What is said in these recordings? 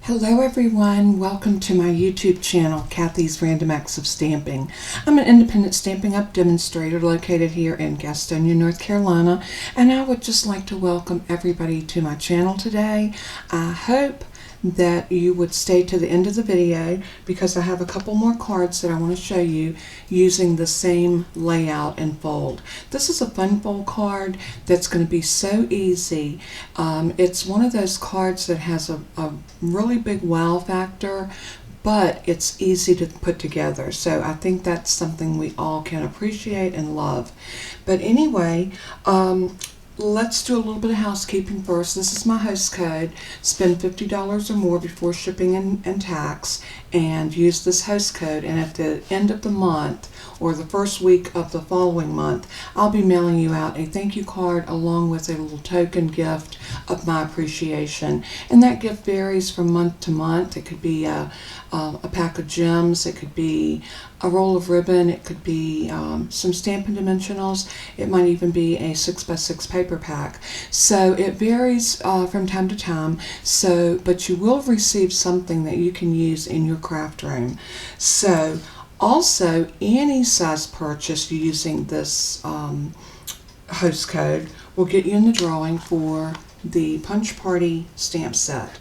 Hello everyone, welcome to my YouTube channel, Kathy's Random Acts of Stamping. I'm an independent Stampin' Up! Demonstrator located here in Gastonia, North Carolina, and I would just like to welcome everybody to my channel today. I hope that you would stay to the end of the video because I have a couple more cards that I want to show you using the same layout and fold. This is a fun fold card that's going to be so easy. It's one of those cards that has a really big wow factor, but it's easy to put together. So I think that's something we all can appreciate and love. But anyway, let's do a little bit of housekeeping first. This is my host code. Spend $50 or more before shipping and tax and use this host code, and at the end of the month or the first week of the following month, I'll be mailing you out a thank you card along with a little token gift of my appreciation. And that gift varies from month to month. It could be a pack of gems, it could be a roll of ribbon, it could be some Stampin' Dimensionals, it might even be a 6x6 paper pack. So it varies from time to time, but you will receive something that you can use in your craft room. So also, any size purchase using this host code will get you in the drawing for the Punch Party stamp set.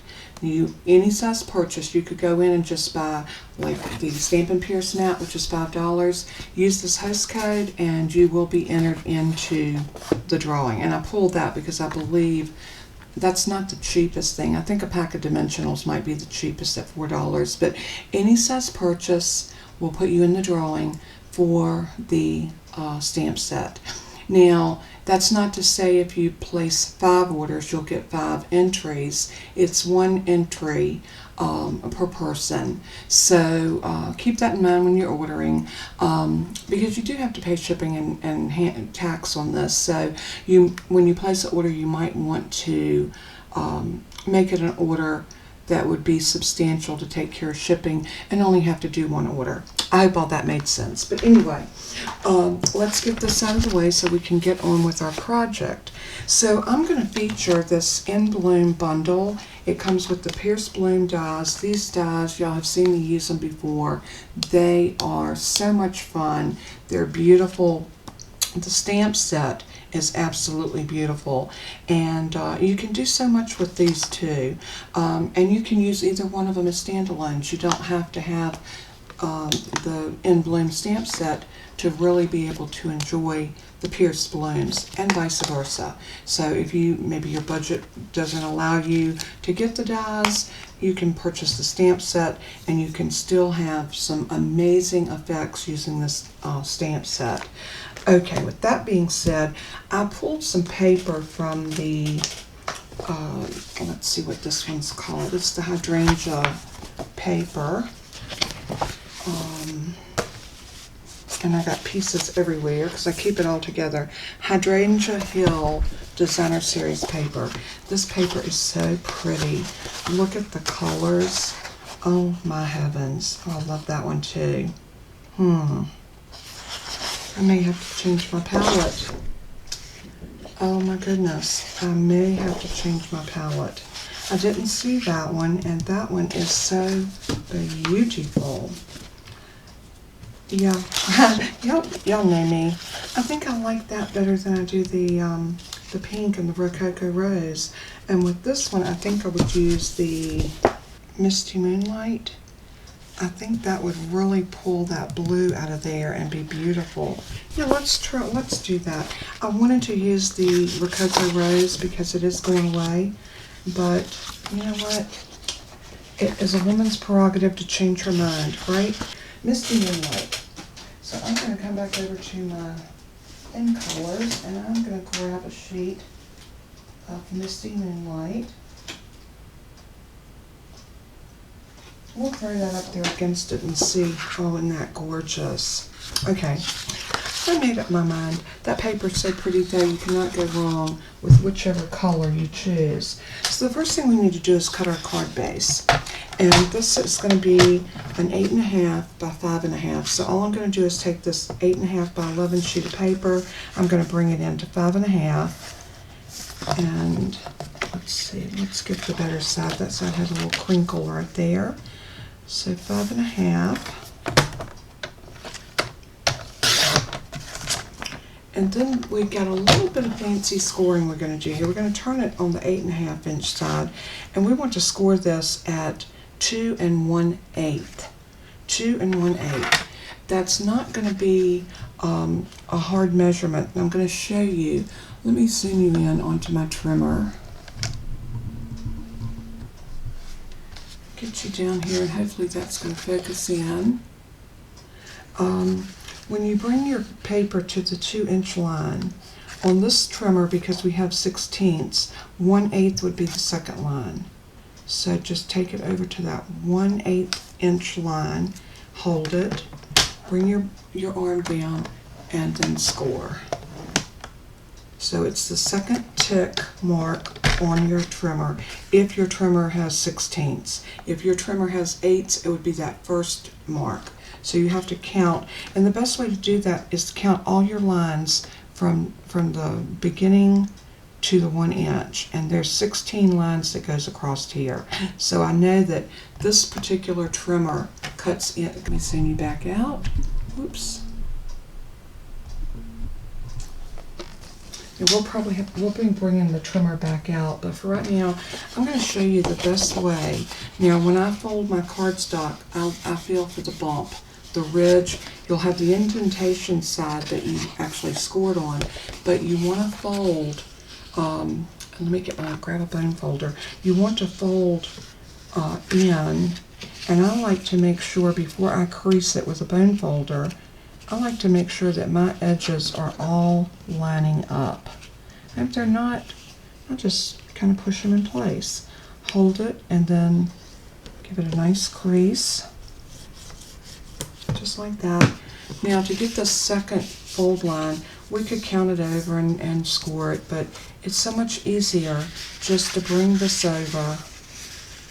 Any size purchase, you could go in and just buy like the Stampin' Pierce mat, which is $5. Use this host code and you will be entered into the drawing. And I pulled that because I believe that's not the cheapest thing. I think a pack of Dimensionals might be the cheapest at $4, but any size purchase will put you in the drawing for the stamp set. Now, that's not to say if you place 5 orders, you'll get 5 entries. It's 1 entry per person. So keep that in mind when you're ordering, because you do have to pay shipping and tax on this. So when you place an order, you might want to make it an order that would be substantial to take care of shipping and only have to do 1 order. I hope all that made sense. But anyway, let's get this out of the way so we can get on with our project. So I'm going to feature this In Bloom bundle. It comes with the Pierce Bloom dies. These dies, y'all have seen me use them before. They are so much fun. They're beautiful. The stamp set is absolutely beautiful, and you can do so much with these too, and you can use either one of them as standalones. You don't have to have the In Bloom stamp set to really be able to enjoy the Pierce Blooms, and vice versa. So if maybe your budget doesn't allow you to get the dies, you can purchase the stamp set and you can still have some amazing effects using this stamp set. Okay, with that being said, I pulled some paper from the, let's see what this one's called. It's the Hydrangea paper. And I got pieces everywhere because I keep it all together. Hydrangea Hill Designer Series paper. This paper is so pretty. Look at the colors. Oh my heavens. Oh, I love that one too. I may have to change my palette. Oh my goodness. I may have to change my palette. I didn't see that one, and that one is so beautiful. Yeah, y'all know me. I think I like that better than I do the pink and the Rococo Rose. And with this one, I think I would use the Misty Moonlight. I think that would really pull that blue out of there and be beautiful. Yeah, let's do that. I wanted to use the Rococo Rose because it is going away, but you know what? It is a woman's prerogative to change her mind, right? Misty Moonlight. So I'm going to come back over to my in colors, and I'm going to grab a sheet of Misty Moonlight. We'll throw that up there against it and see. Oh, isn't that gorgeous? Okay, I made up my mind. That paper is so pretty though, you cannot go wrong with whichever color you choose. So the first thing we need to do is cut our card base. And this is going to be an 8.5 by 5.5. So all I'm going to do is take this 8.5 by 11 sheet of paper. I'm going to bring it into 5.5. And let's see, let's get the better side. That side has a little crinkle right there. So 5.5. And then we got a little bit of fancy scoring we're going to do here. We're going to turn it on the 8.5 inch side, and we want to score this at 2 1/8. 2 1/8. That's not going to be a hard measurement. I'm going to show you. Let me zoom you in onto my trimmer. Get you down here, and hopefully that's going to focus in. When you bring your paper to the 2 inch line, on this trimmer, because we have 1/16, 1/8 would be the second line. So just take it over to that 1/8 inch line, hold it, bring your arm down, and then score. So it's the second tick mark on your trimmer if your trimmer has 1/16. If your trimmer has 8s, it would be that first mark. So you have to count, and the best way to do that is to count all your lines from the beginning to the 1 inch, and there's 16 lines that goes across here. So I know that this particular trimmer cuts in. Let me send you back out. Whoops. And we'll be bringing the trimmer back out, but for right now, I'm going to show you the best way. Now, when I fold my cardstock, I feel for the bump, the ridge. You'll have the indentation side that you actually scored on, but you want to fold. Let me grab a bone folder. You want to fold in, and I like to make sure before I crease it with a bone folder, I like to make sure that my edges are all lining up. And if they're not, I'll just kind of push them in place. Hold it and then give it a nice crease, just like that. Now to get the second fold line, we could count it over and score it, but it's so much easier just to bring this over,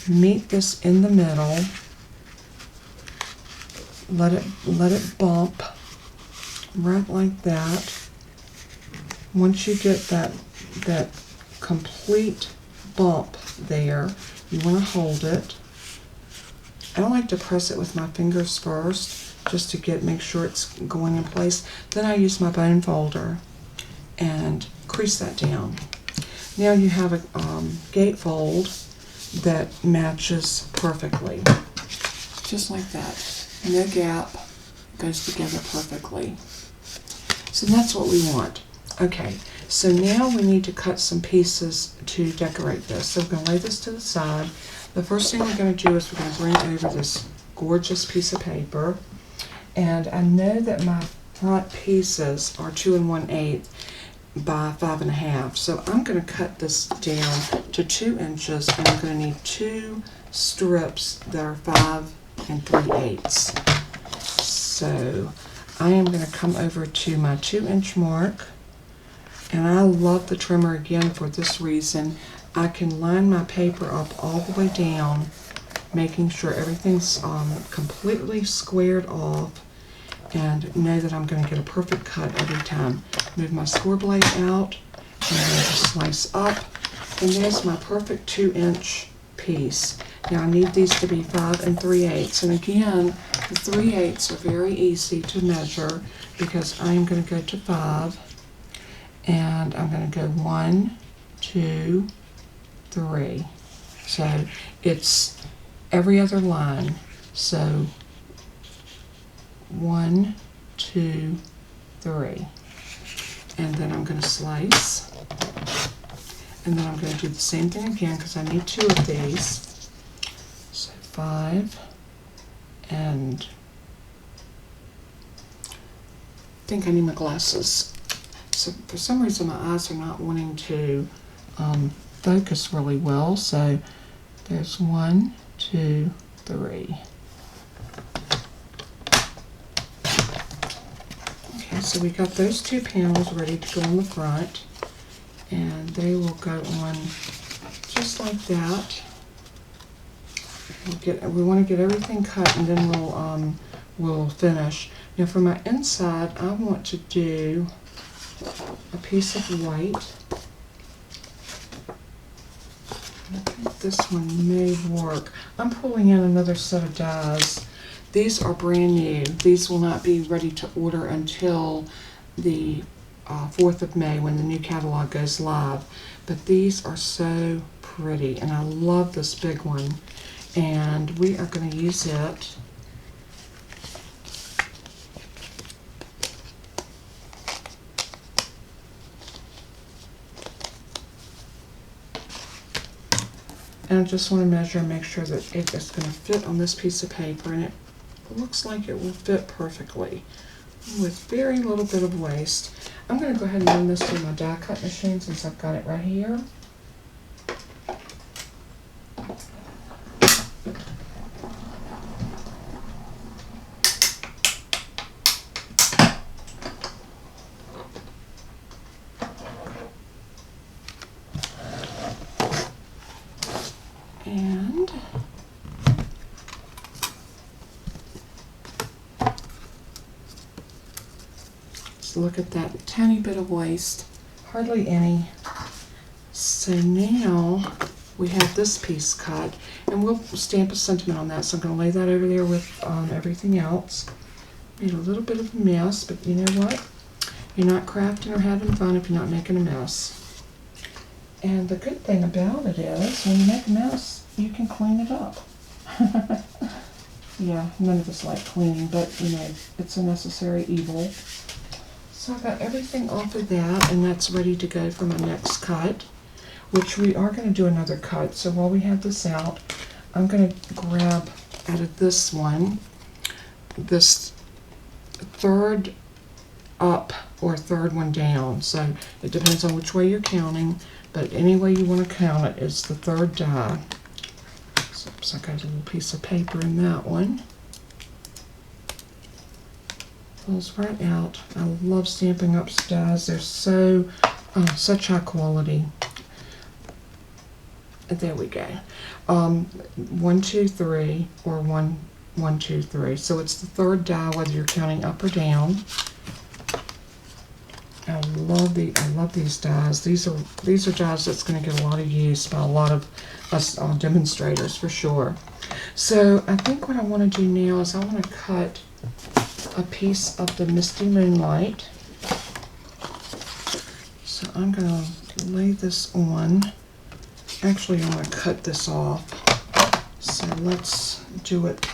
meet this in the middle, let it bump right like that. Once you get that complete bump there, you want to hold it. I don't like to press it with my fingers first, just to make sure it's going in place. Then I use my bone folder and crease that down. Now you have a gatefold that matches perfectly, just like that. No gap, goes together perfectly. So that's what we want. Okay, so now we need to cut some pieces to decorate this. So we're going to lay this to the side. The first thing we're going to do is we're going to bring over this gorgeous piece of paper. And I know that my front pieces are 2 1/8 by 5.5. So I'm going to cut this down to 2 inches, and I'm going to need 2 strips that are 5 3/8. So I am going to come over to my 2 inch mark, and I love the trimmer again for this reason. I can line my paper up all the way down, making sure everything's completely squared off, and know that I'm going to get a perfect cut every time. Move my score blade out, and then just slice up, and there's my perfect 2 inch piece. Now I need these to be 5 3/8, and again, the 3/8 are very easy to measure because I am going to go to 5, and I'm going to go 1, 2, 3. So it's every other line. So 1, 2, 3, and then I'm going to slice, and then I'm going to do the same thing again because I need 2 of these. So 5, and I think I need my glasses. So for some reason my eyes are not wanting to focus really well. So there's 1, 2, 3. Okay, so we got those 2 panels ready to go on the front, and they will go on just like that. We want to get everything cut, and then we'll finish. Now for my inside, I want to do a piece of white, I think this one may work. I'm pulling in another set of dies. These are brand new. These will not be ready to order until the 4th of May when the new catalog goes live. But these are so pretty, and I love this big one. And we are going to use it and I just want to measure and make sure that it is going to fit on this piece of paper, and it looks like it will fit perfectly with very little bit of waste. I'm going to go ahead and run this through my die cut machine since I've got it right here. And just look at that tiny bit of waste, hardly any. So now we have this piece cut, and we'll stamp a sentiment on that. So I'm going to lay that over there with everything else. Made a little bit of a mess, but you know what? You're not crafting or having fun if you're not making a mess. And the good thing about it is, when you make a mess, you can clean it up. Yeah, none of us like cleaning, but you know, it's a necessary evil. So I've got everything off of that, and that's ready to go for my next cut, which we are going to do another cut. So while we have this out, I'm going to grab out of this one, this third up or third one down. So it depends on which way you're counting, but any way you want to count it is the third die. So I got a little piece of paper in that one. Pulls right out. I love Stampin' Up's dies. They're so such high quality. There we go. 1, 2, 3, or 1, 1, 2, 3. So it's the third die, whether you're counting up or down. I love these dies. These are dies that's going to get a lot of use by a lot of us demonstrators for sure. So I think what I want to do now is I want to cut a piece of the Misty Moonlight. So I'm going to lay this on. Actually, I want to cut this off. So let's do it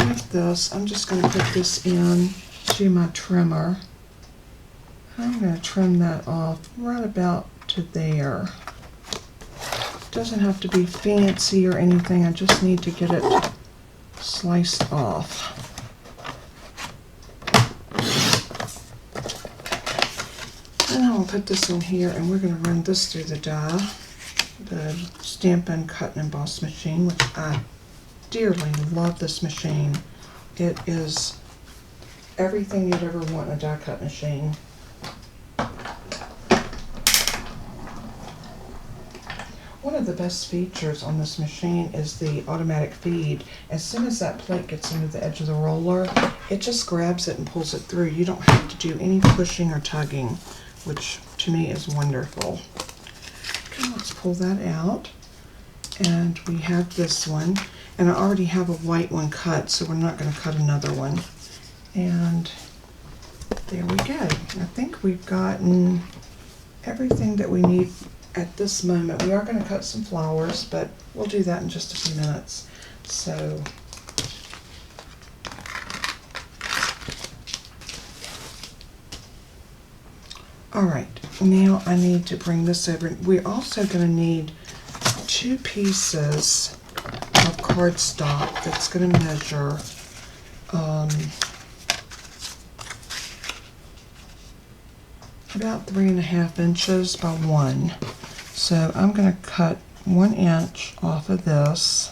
like this. I'm just going to put this in to my trimmer. I'm going to trim that off right about to there. Doesn't have to be fancy or anything. I just need to get it sliced off. And I'll put this in here, and we're going to run this through the die, the Stampin' Cut and Emboss machine, which I dearly love this machine. It is everything you'd ever want in a die cut machine. One of the best features on this machine is the automatic feed. As soon as that plate gets into the edge of the roller, it just grabs it and pulls it through. You don't have to do any pushing or tugging, which to me is wonderful. Okay, let's pull that out. And we have this one. And I already have a white one cut, so we're not going to cut another one. And there we go. I think we've gotten everything that we need at this moment. We are going to cut some flowers, but we'll do that in just a few minutes. So alright, now I need to bring this over. We're also going to need 2 pieces of cardstock that's going to measure about 3.5 inches by 1. So I'm going to cut 1 inch off of this.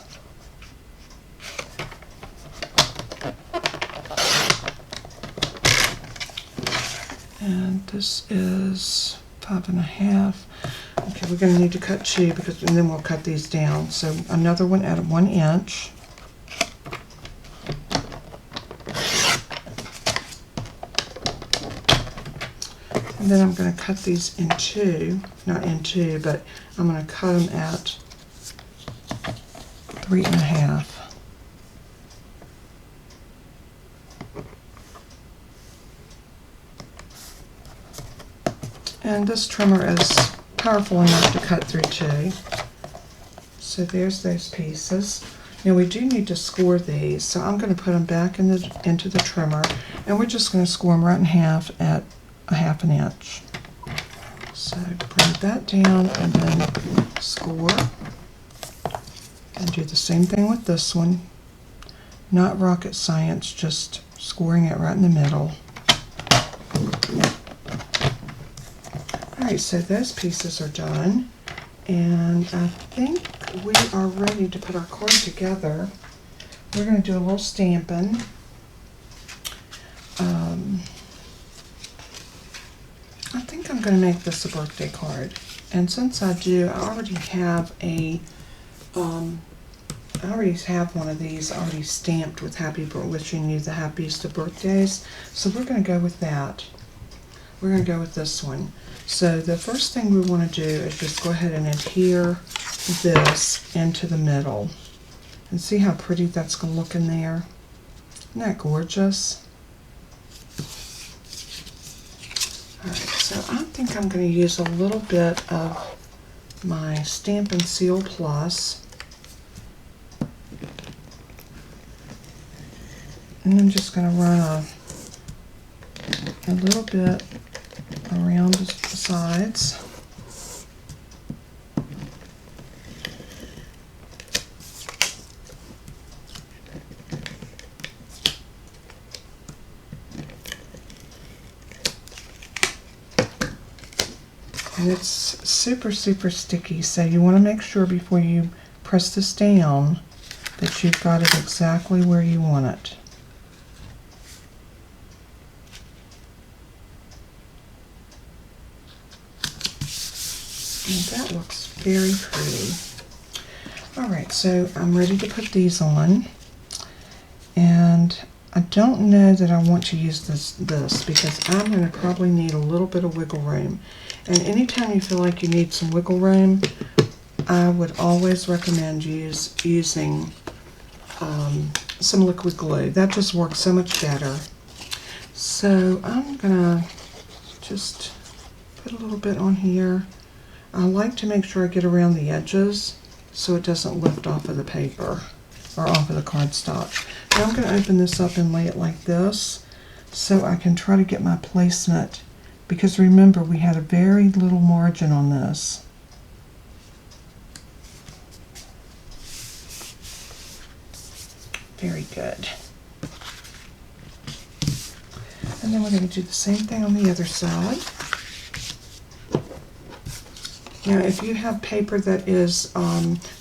And this is 5.5. Okay, we're going to need to cut 2 because, and then we'll cut these down. So another one at 1 inch. And then I'm going to cut these in two, not in two, but I'm going to cut them at 3.5. And this trimmer is powerful enough to cut through two. So there's those pieces. Now we do need to score these, so I'm going to put them back into the trimmer, and we're just going to score them right in half at 1/2 inch. So bring that down and then score. And do the same thing with this one. Not rocket science, just scoring it right in the middle. Alright, so those pieces are done. And I think we are ready to put our card together. We're going to do a little stamping. I think I'm going to make this a birthday card. And since I do, I already have one of these already stamped with wishing you the happiest of birthdays. So we're going to go with that. We're going to go with this one. So the first thing we want to do is just go ahead and adhere this into the middle. And see how pretty that's going to look in there? Isn't that gorgeous? Alright, so I think I'm going to use a little bit of my Stamp & Seal Plus. And I'm just going to run a little bit around the sides. And it's super, super sticky, so you want to make sure before you press this down that you've got it exactly where you want it. And that looks very pretty. Alright, so I'm ready to put these on. And I don't know that I want to use this because I'm going to probably need a little bit of wiggle room. And anytime you feel like you need some wiggle room, I would always recommend using some liquid glue. That just works so much better. So I'm going to just put a little bit on here. I like to make sure I get around the edges so it doesn't lift off of the paper or off of the cardstock. Now I'm going to open this up and lay it like this so I can try to get my placement, because remember we had a very little margin on this. Very good. And then we're going to do the same thing on the other side. Now, if you have paper that is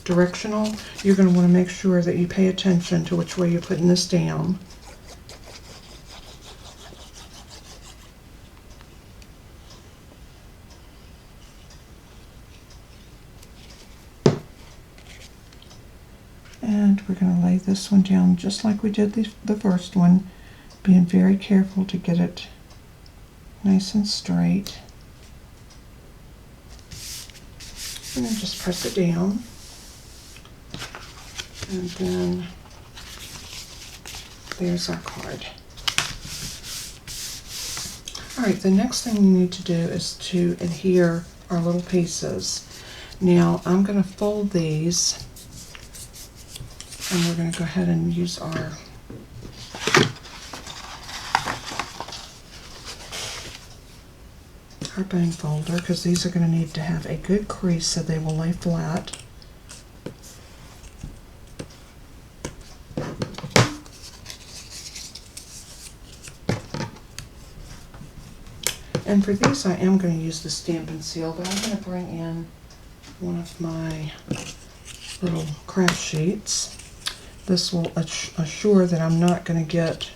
directional, you're going to want to make sure that you pay attention to which way you're putting this down. And we're going to lay this one down just like we did the first one, being very careful to get it nice and straight. And then just press it down. And then there's our card. Alright, the next thing we need to do is to adhere our little pieces. Now I'm going to fold these, and we're going to go ahead and use our bone folder, because these are going to need to have a good crease so they will lay flat. And for these I am going to use the Stamp & Seal, but I'm going to bring in one of my little craft sheets. This will assure that I'm not going to get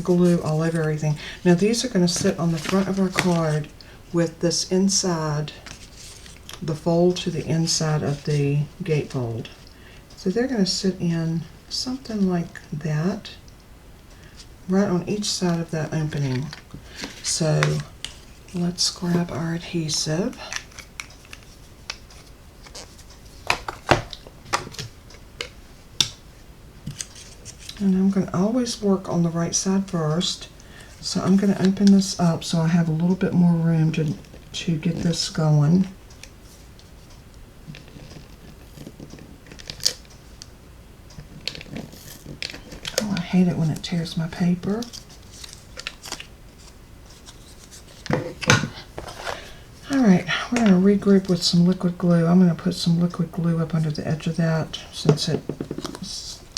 glue all over everything. Now these are going to sit on the front of our card with this inside, the fold to the inside of the gatefold. So they're going to sit in something like that, right on each side of that opening. So let's grab our adhesive. And I'm going to always work on the right side first. So I'm going to open this up so I have a little bit more room to get this going. Oh, I hate it when it tears my paper. Alright, we're going to regroup with some liquid glue. I'm going to put some liquid glue up under the edge of that since it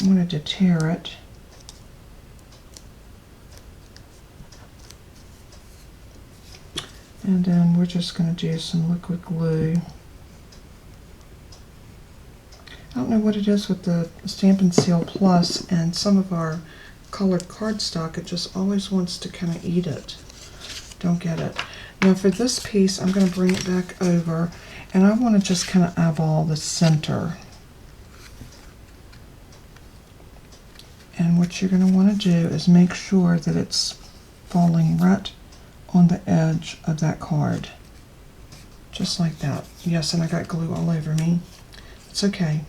wanted to tear it. And then we're just going to do some liquid glue. I don't know what it is with the Stampin' Seal Plus and some of our colored cardstock. It just always wants to kind of eat it. Don't get it. Now for this piece, I'm going to bring it back over, and I want to just kind of eyeball the center. And what you're going to want to do is make sure that it's falling right on the edge of that card. Just like that. Yes, and I got glue all over me. It's okay.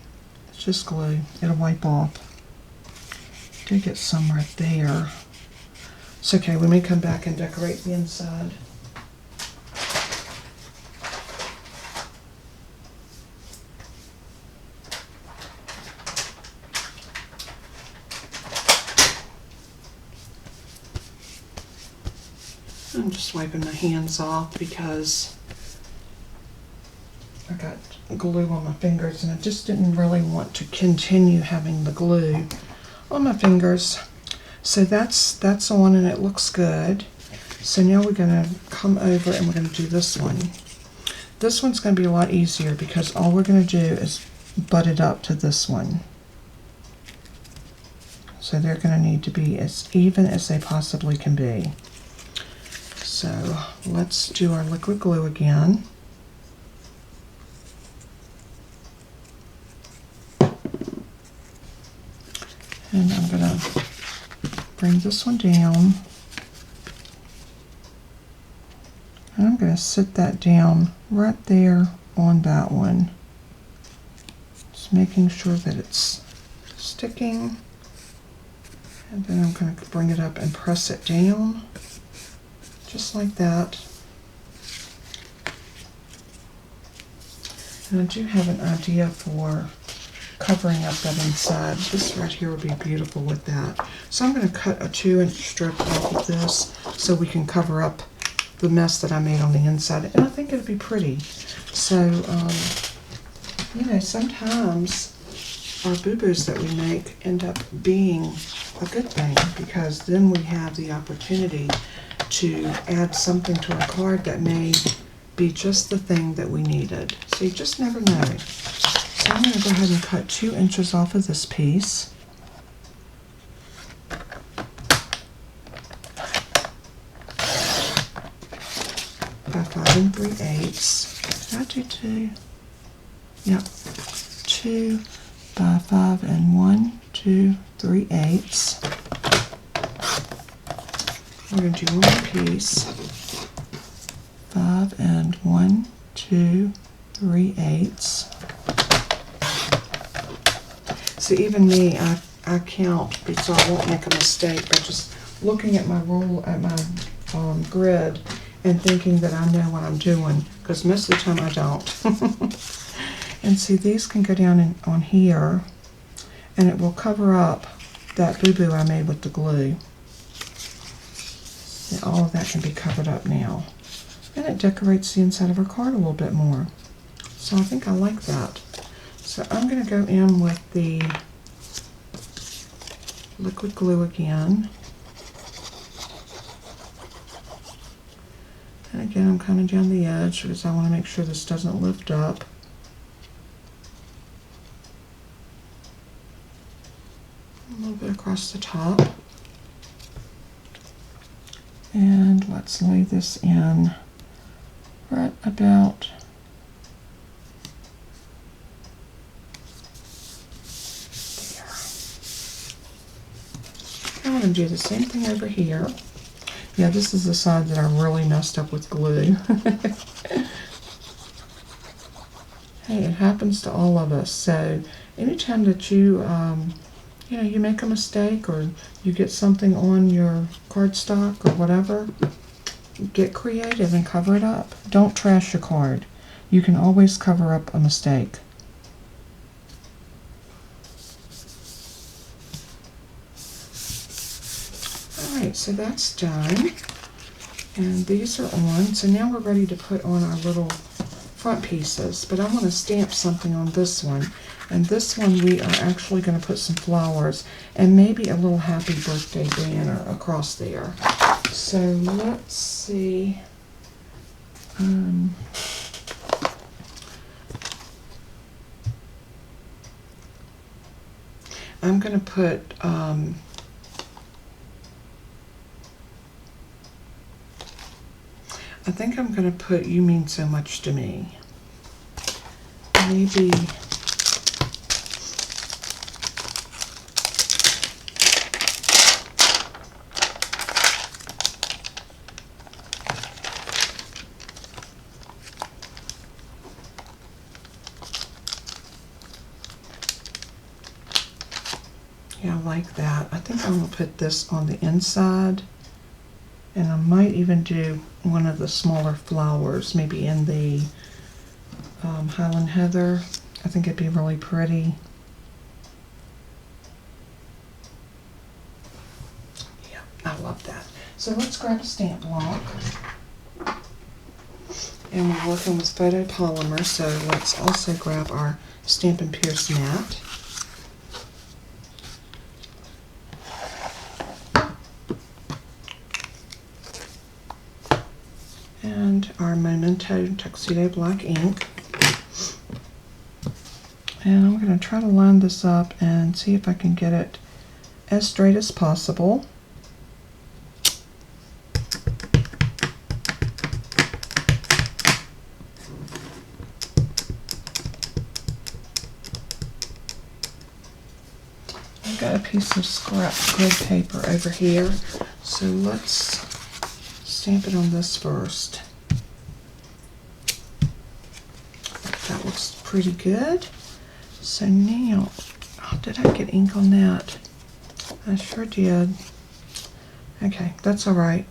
It's just glue. It'll wipe off. Did get some right there. It's okay. We may come back and decorate the inside. I'm just wiping my hands off because I got glue on my fingers and I just didn't really want to continue having the glue on my fingers. So that's on and it looks good. So now we're going to come over and we're going to do this one. This one's going to be a lot easier because all we're going to do is butt it up to this one. So they're going to need to be as even as they possibly can be. So let's do our liquid glue again. And I'm going to bring this one down. And I'm going to sit that down right there on that one. Just making sure that it's sticking. And then I'm going to bring it up and press it down. Just like that. And I do have an idea for covering up that inside. This right here would be beautiful with that. So I'm going to cut a 2-inch strip off of this so we can cover up the mess that I made on the inside. And I think it'll be pretty. So, you know, sometimes our boo-boos that we make end up being a good thing because then we have the opportunity to add something to our card that may be just the thing that we needed. So you just never know. So I'm going to go ahead and cut 2 inches off of this piece. By 5 3/8. Did I do 2? Yep. 2 by 5 and 1, 2, 3/8. We're going to do one more piece. 5 and 1, 2, 3/8. See, even me, I count so I won't make a mistake by just looking at my rule, at my grid, and thinking that I know what I'm doing, because most of the time I don't. And see, these can go down on here, and it will cover up that boo-boo I made with the glue. And all of that can be covered up now. And it decorates the inside of our card a little bit more. So I think I like that. So I'm going to go in with the liquid glue again. And again, I'm coming down the edge because I want to make sure this doesn't lift up. A little bit across the top. And let's lay this in right about there. I'm going to do the same thing over here. Yeah, this is the side that I really messed up with glue. Hey, it happens to all of us. So anytime that you you make a mistake or you get something on your cardstock or whatever, get creative and cover it up. Don't trash your card. You can always cover up a mistake. Alright, so that's done. And these are on. So now we're ready to put on our little front pieces. But I want to stamp something on this one. And this one we are actually going to put some flowers and maybe a little happy birthday banner across there. So let's see. I'm going to put I think I'm going to put "You Mean So Much to Me." Maybe yeah, I like that. I think I'm going to put this on the inside. And I might even do one of the smaller flowers, maybe in the Highland Heather. I think it'd be really pretty. Yeah, I love that. So let's grab a stamp block. And we're working with photopolymer, so let's also grab our Stampin' Pierce mat. And our Memento Tuxedo Black ink. And I'm going to try to line this up and see if I can get it as straight as possible. I've got a piece of scrap grid paper over here, so let's stamp it on this first. That looks pretty good. So now, oh, did I get ink on that? I sure did. Okay, that's all right.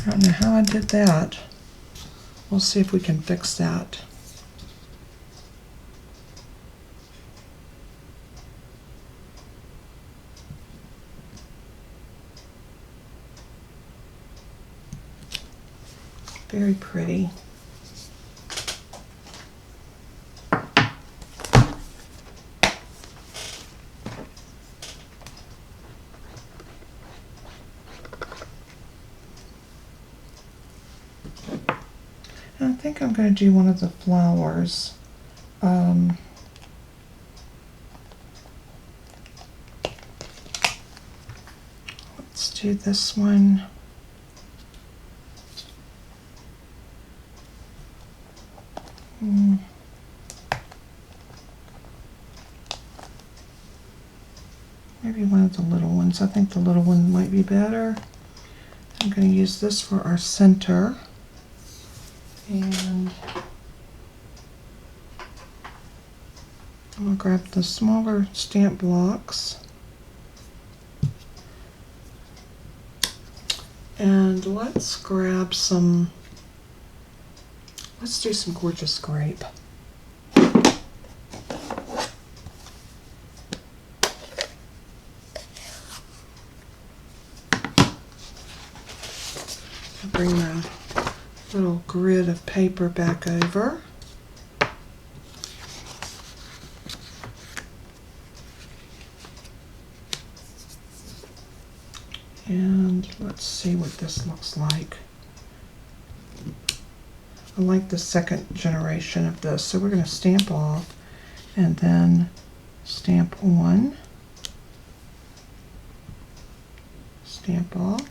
I don't know how I did that. We'll see if we can fix that. Very pretty. And I think I'm going to do one of the flowers. Let's do this one. Maybe one of the little ones. I think the little one might be better. I'm going to use this for our center. And I'm going to grab the smaller stamp blocks. And let's grab some, let's do some Gorgeous Grape. Bring my little grid of paper back over. And let's see what this looks like. I like the second generation of this. So we're going to stamp off and then stamp on, stamp off,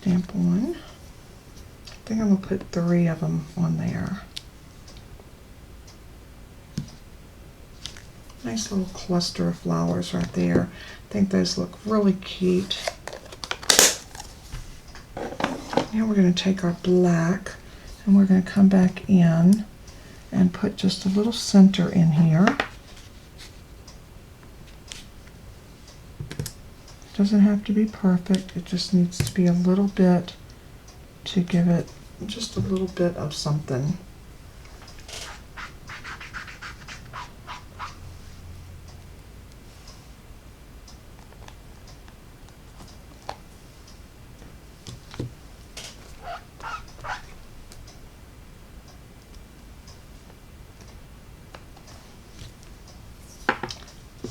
stamp on. I think I'm going to put 3 of them on there. Nice little cluster of flowers right there. I think those look really cute. Now we're going to take our black and we're going to come back in and put just a little center in here. It doesn't have to be perfect, it just needs to be a little bit to give it just a little bit of something.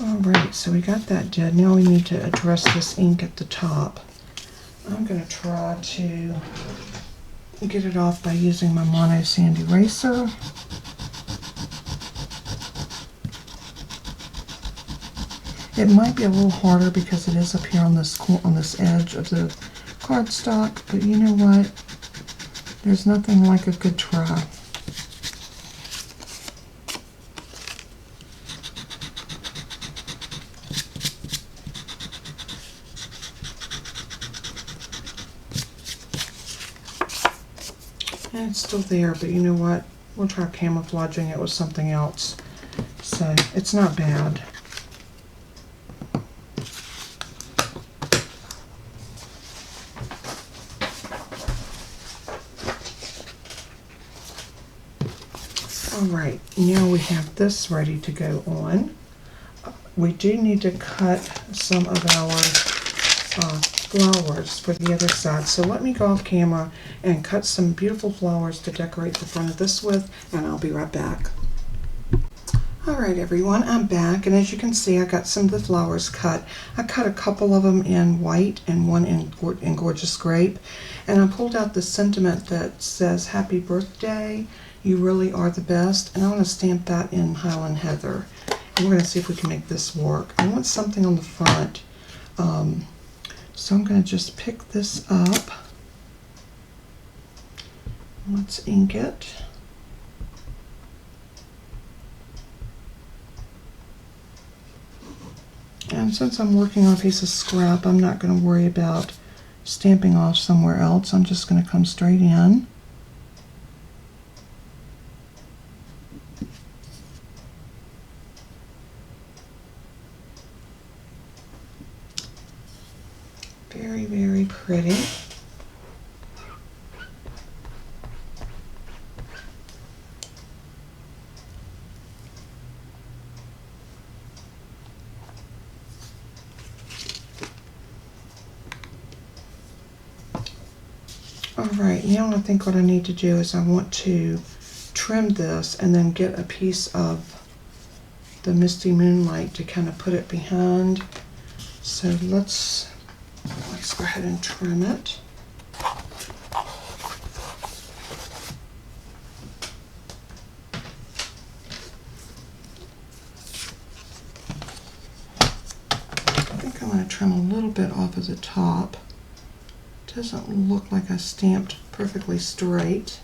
Alright, so we got that done. Now we need to address this ink at the top. I'm going to try to get it off by using my Mono Sand Eraser. It might be a little harder because it is up here on this edge of the cardstock, but you know what? There's nothing like a good try. And it's still there, but you know what? We'll try camouflaging it with something else. So it's not bad. Alright, now we have this ready to go on. We do need to cut some of our flowers for the other side. So let me go off camera and cut some beautiful flowers to decorate the front of this with, and I'll be right back. Alright everyone, I'm back, and as you can see I got some of the flowers cut. I cut a couple of them in white and one in Gorgeous Grape, and I pulled out the sentiment that says happy birthday, you really are the best, and I want to stamp that in Highland Heather. And we're going to see if we can make this work. I want something on the front. So I'm going to just pick this up. Let's ink it. And since I'm working on a piece of scrap, I'm not going to worry about stamping off somewhere else. I'm just going to come straight in. Very, very pretty. Alright, now I think what I need to do is I want to trim this and then get a piece of the Misty Moonlight to kind of put it behind. So let's go ahead and trim it. I think I'm going to trim a little bit off of the top. Doesn't look like I stamped perfectly straight.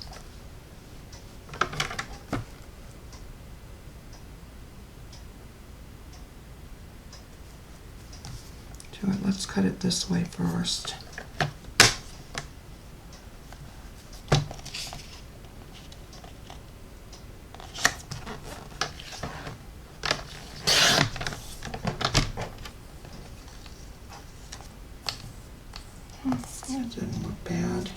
Let's cut it this way first. That didn't look bad.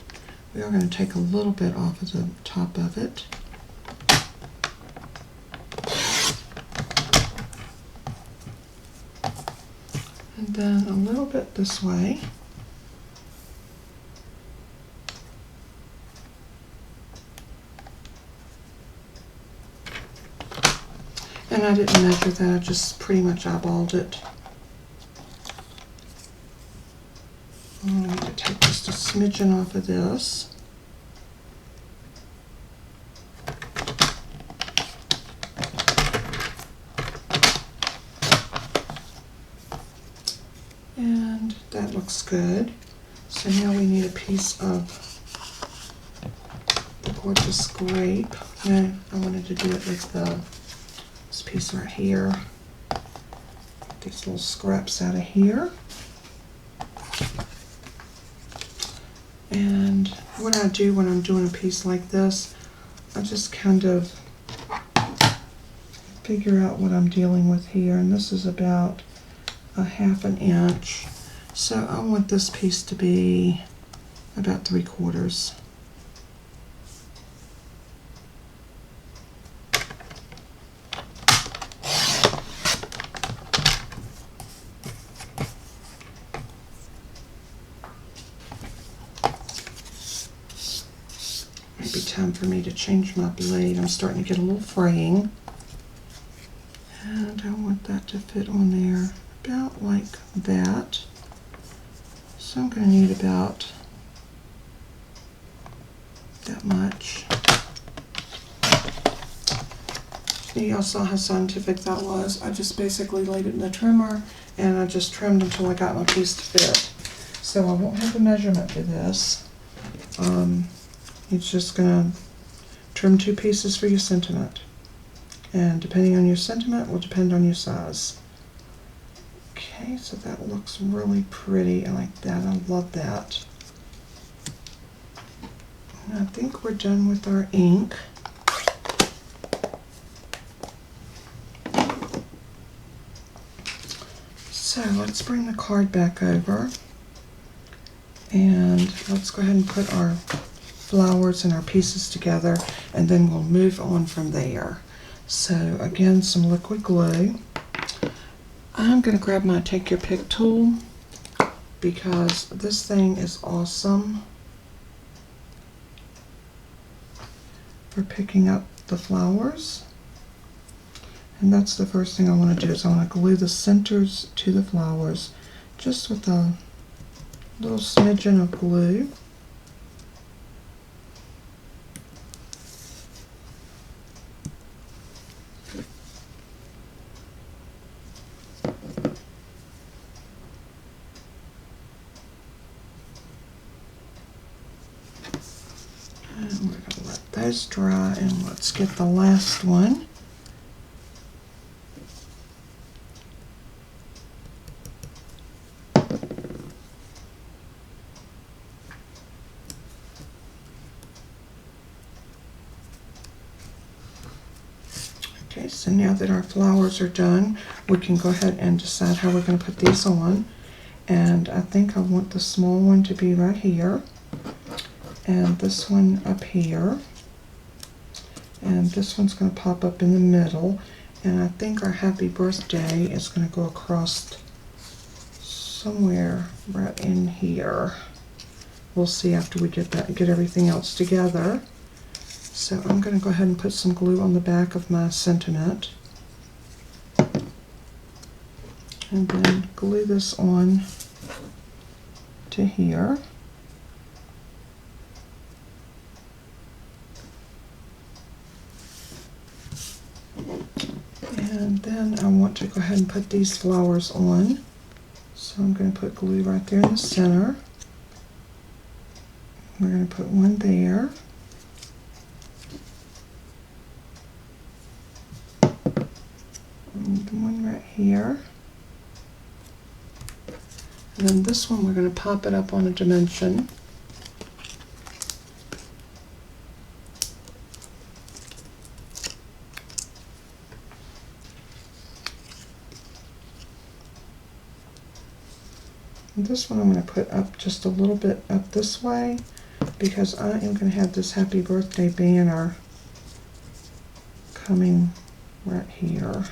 We are going to take a little bit off of the top of it. And then a little bit this way. And I didn't measure that, I just pretty much eyeballed it. I'm going to take just a smidgen off of this. And that looks good. So now we need a piece of the Gorgeous Grape. No, I wanted to do it with this piece right here. these little scraps out of here. And what I do when I'm doing a piece like this, I just kind of figure out what I'm dealing with here, and this is about a 1/2 inch. So I want this piece to be about 3/4. Maybe time for me to change my blade. I'm starting to get a little fraying. And I want that to fit on there about like that. So I'm going to need about that much. You saw how scientific that was. I just basically laid it in the trimmer and I just trimmed until I got my piece to fit. So I won't have a measurement for this. It's just going to trim 2 pieces for your sentiment. And depending on your sentiment will depend on your size. Okay, so that looks really pretty. I like that. I love that. And I think we're done with our ink. So let's bring the card back over. And let's go ahead and put our flowers and our pieces together, and then we'll move on from there. So again, some liquid glue. I'm going to grab my Take Your Pick tool because this thing is awesome for picking up the flowers. And that's the first thing I want to do, is I want to glue the centers to the flowers just with a little smidgen of glue. And we're going to let those dry, and let's get the last one. Okay, so now that our flowers are done, we can go ahead and decide how we're going to put these on. And I think I want the small one to be right here, and this one up here, and this one's going to pop up in the middle, and I think our happy birthday is going to go across somewhere right in here. We'll see after we get everything else together. So I'm going to go ahead and put some glue on the back of my sentiment, and then glue this on to here. And then I want to go ahead and put these flowers on. So I'm going to put glue right there in the center. We're going to put one there. And one right here. And then this one we're going to pop it up on a dimension. And this one I'm going to put up just a little bit up this way, because I am going to have this happy birthday banner coming right here.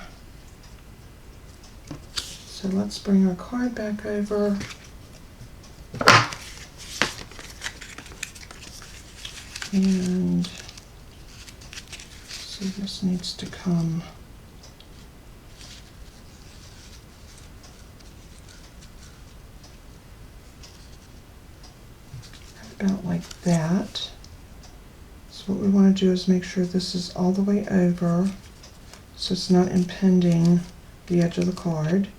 So let's bring our card back over. And so this needs to come about like that. So what we want to do is make sure this is all the way over, so it's not impinging the edge of the card.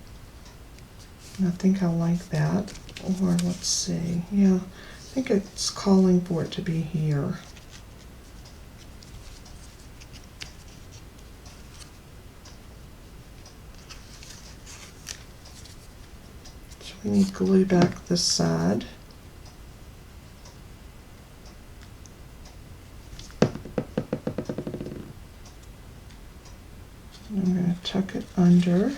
And I think I like that. Or let's see, yeah, I think it's calling for it to be here. We need glue back this side. I'm going to tuck it under.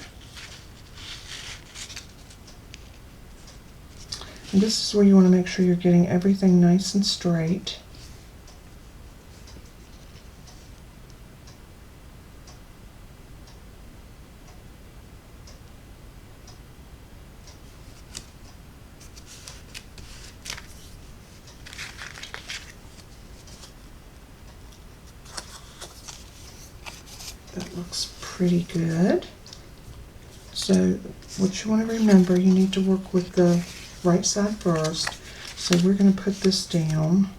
And this is where you want to make sure you're getting everything nice and straight. That looks pretty good. So what you want to remember, you need to work with the right side first. So we're going to put this down,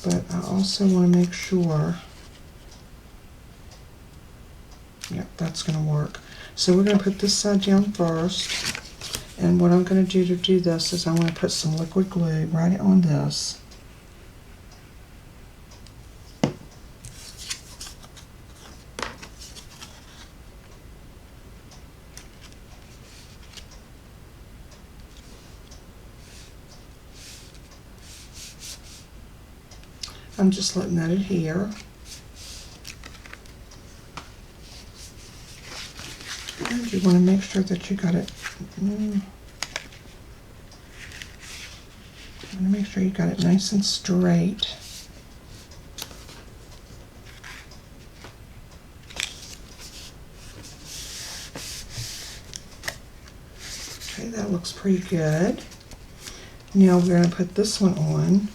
but I also want to make sure, yep, that's going to work. So we're going to put this side down first, and what I'm going to do this is I'm going to put some liquid glue right on this. I'm just letting that adhere. And you want to make sure that you got it. You want to make sure you got it nice and straight. Okay, that looks pretty good. Now we're going to put this one on.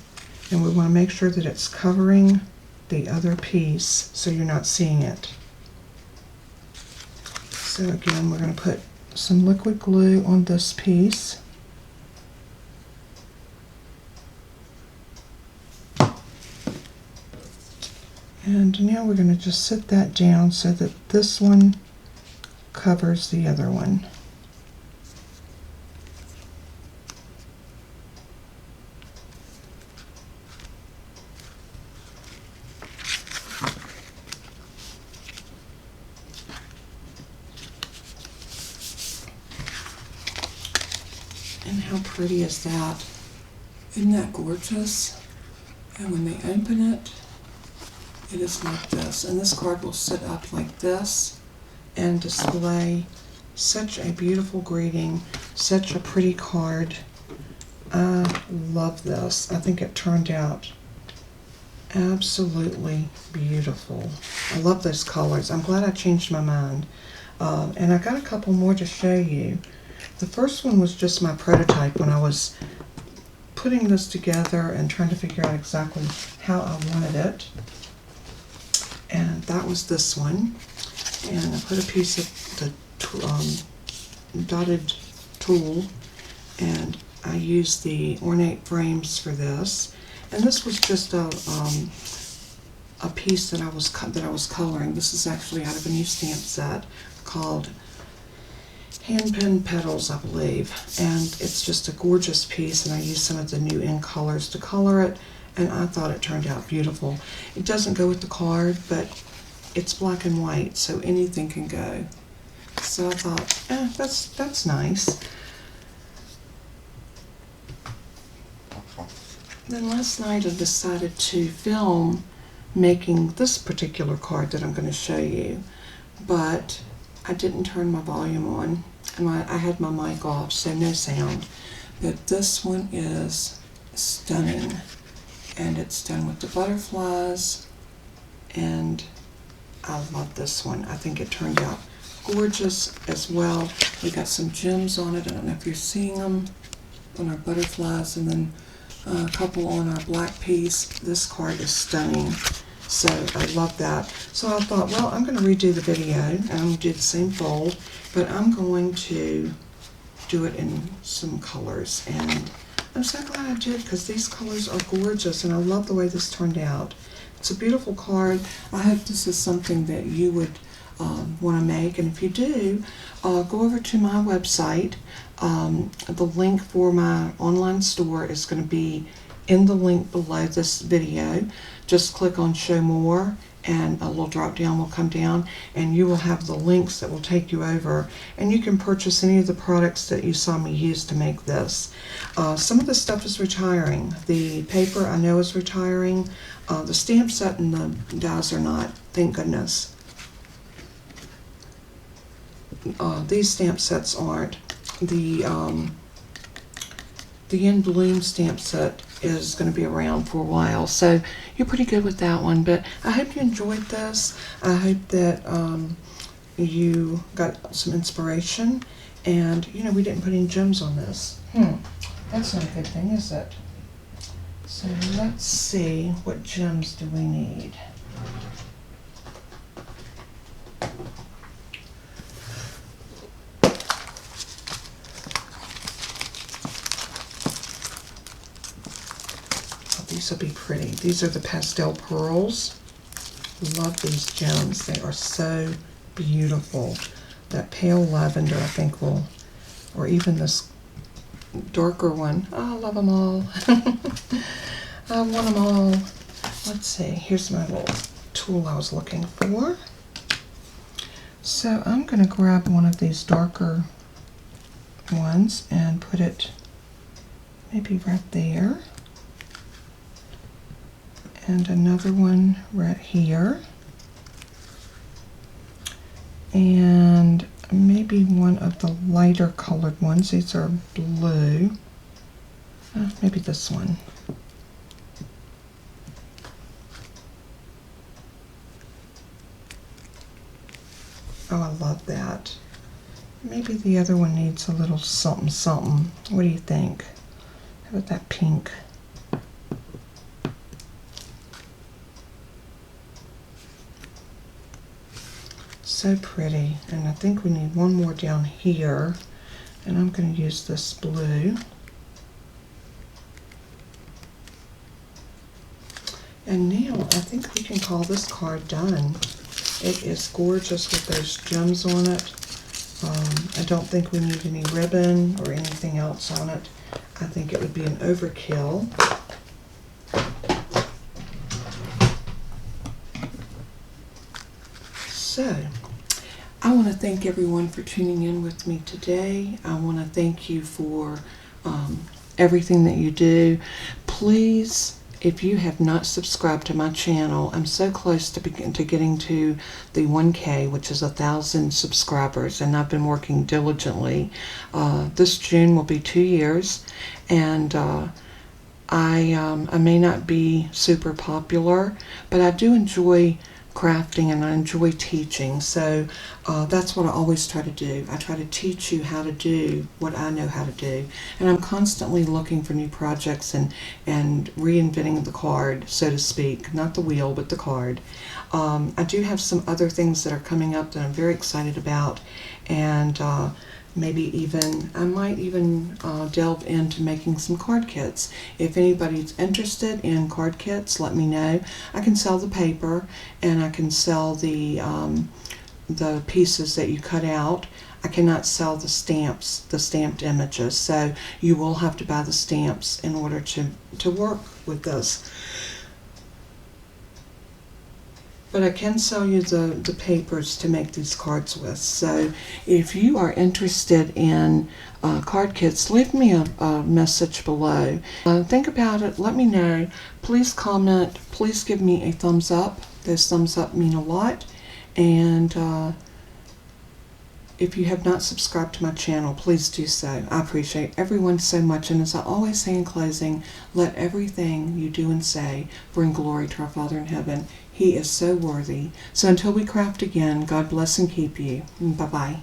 And we want to make sure that it's covering the other piece so you're not seeing it. So again, we're going to put some liquid glue on this piece. And now we're going to just sit that down so that this one covers the other one. And how pretty is that? Isn't that gorgeous? And when they open it, it is like this. And this card will sit up like this and display such a beautiful greeting, such a pretty card. I love this. I think it turned out absolutely beautiful. I love those colors. I'm glad I changed my mind. And I got a couple more to show you. The first one was just my prototype when I was putting this together and trying to figure out exactly how I wanted it. And that was this one. And I put a piece of the dotted tulle, and I used the ornate frames for this. And this was just a piece that I was coloring. This is actually out of a new stamp set called Hand Pen Petals, I believe, and it's just a gorgeous piece, and I used some of the new in colors to color it, and I thought it turned out beautiful. It doesn't go with the card, but it's black and white, so anything can go. So I thought, that's nice. Then last night I decided to film making this particular card that I'm going to show you, but I didn't turn my volume on, and I had my mic off, so no sound. But this one is stunning, and it's done with the butterflies, and I love this one. I think it turned out gorgeous as well. We got some gems on it. I don't know if you're seeing them on our butterflies, and then a couple on our black piece. This card is stunning. So I love that. So I thought, well, I'm going to redo the video, and I'm going to do the same fold, but I'm going to do it in some colors. And I'm so glad I did, because these colors are gorgeous, and I love the way this turned out. It's a beautiful card. I hope this is something that you would want to make, and if you do, go over to my website. The link for my online store is going to be in the link below this video. Just click on show more, and a little drop down will come down, and you will have the links that will take you over, and you can purchase any of the products that you saw me use to make this. Some of the stuff is retiring. The paper I know is retiring. The stamp set and the dies are not, thank goodness. These stamp sets aren't. The In Bloom stamp set is going to be around for a while, so you're pretty good with that one. But I hope you enjoyed this. I hope that you got some inspiration, and you know, we didn't put any gems on this. That's not a good thing, is it? So let's see, what gems do we need? These will be pretty. These are the pastel pearls. Love these gems. They are so beautiful. That pale lavender, I think, will, or even this darker one. Oh, I love them all. I want them all. Let's see. Here's my little tool I was looking for. So I'm going to grab one of these darker ones and put it maybe right there. And another one right here, and maybe one of the lighter colored ones. These are blue. Maybe this one. Oh, I love that. Maybe the other one needs a little something something. What do you think? How about that pink? So pretty. And I think we need one more down here, and I'm going to use this blue. And now I think we can call this card done. It is gorgeous with those gems on it. I don't think we need any ribbon or anything else on it. I think it would be an overkill. So, I want to thank everyone for tuning in with me today. I want to thank you for everything that you do. Please, if you have not subscribed to my channel, I'm so close to getting to the 1K, which is 1,000 subscribers, and I've been working diligently. This June will be 2 years, and I may not be super popular, but I do enjoy crafting and I enjoy teaching, so that's what I always try to do. I try to teach you how to do what I know how to do, and I'm constantly looking for new projects and reinventing the card, so to speak, not the wheel but the card. I do have some other things that are coming up that I'm very excited about, and maybe even, I might even delve into making some card kits. If anybody's interested in card kits, let me know. I can sell the paper, and I can sell the pieces that you cut out. I cannot sell the stamps, the stamped images, so you will have to buy the stamps in order to work with this. But I can sell you the papers to make these cards with. So if you are interested in card kits, leave me a message below. Think about it. Let me know. Please comment. Please give me a thumbs up. Those thumbs up mean a lot. And if you have not subscribed to my channel, please do so. I appreciate everyone so much. And as I always say in closing, let everything you do and say bring glory to our Father in heaven. He is so worthy. So until we craft again, God bless and keep you. Bye-bye.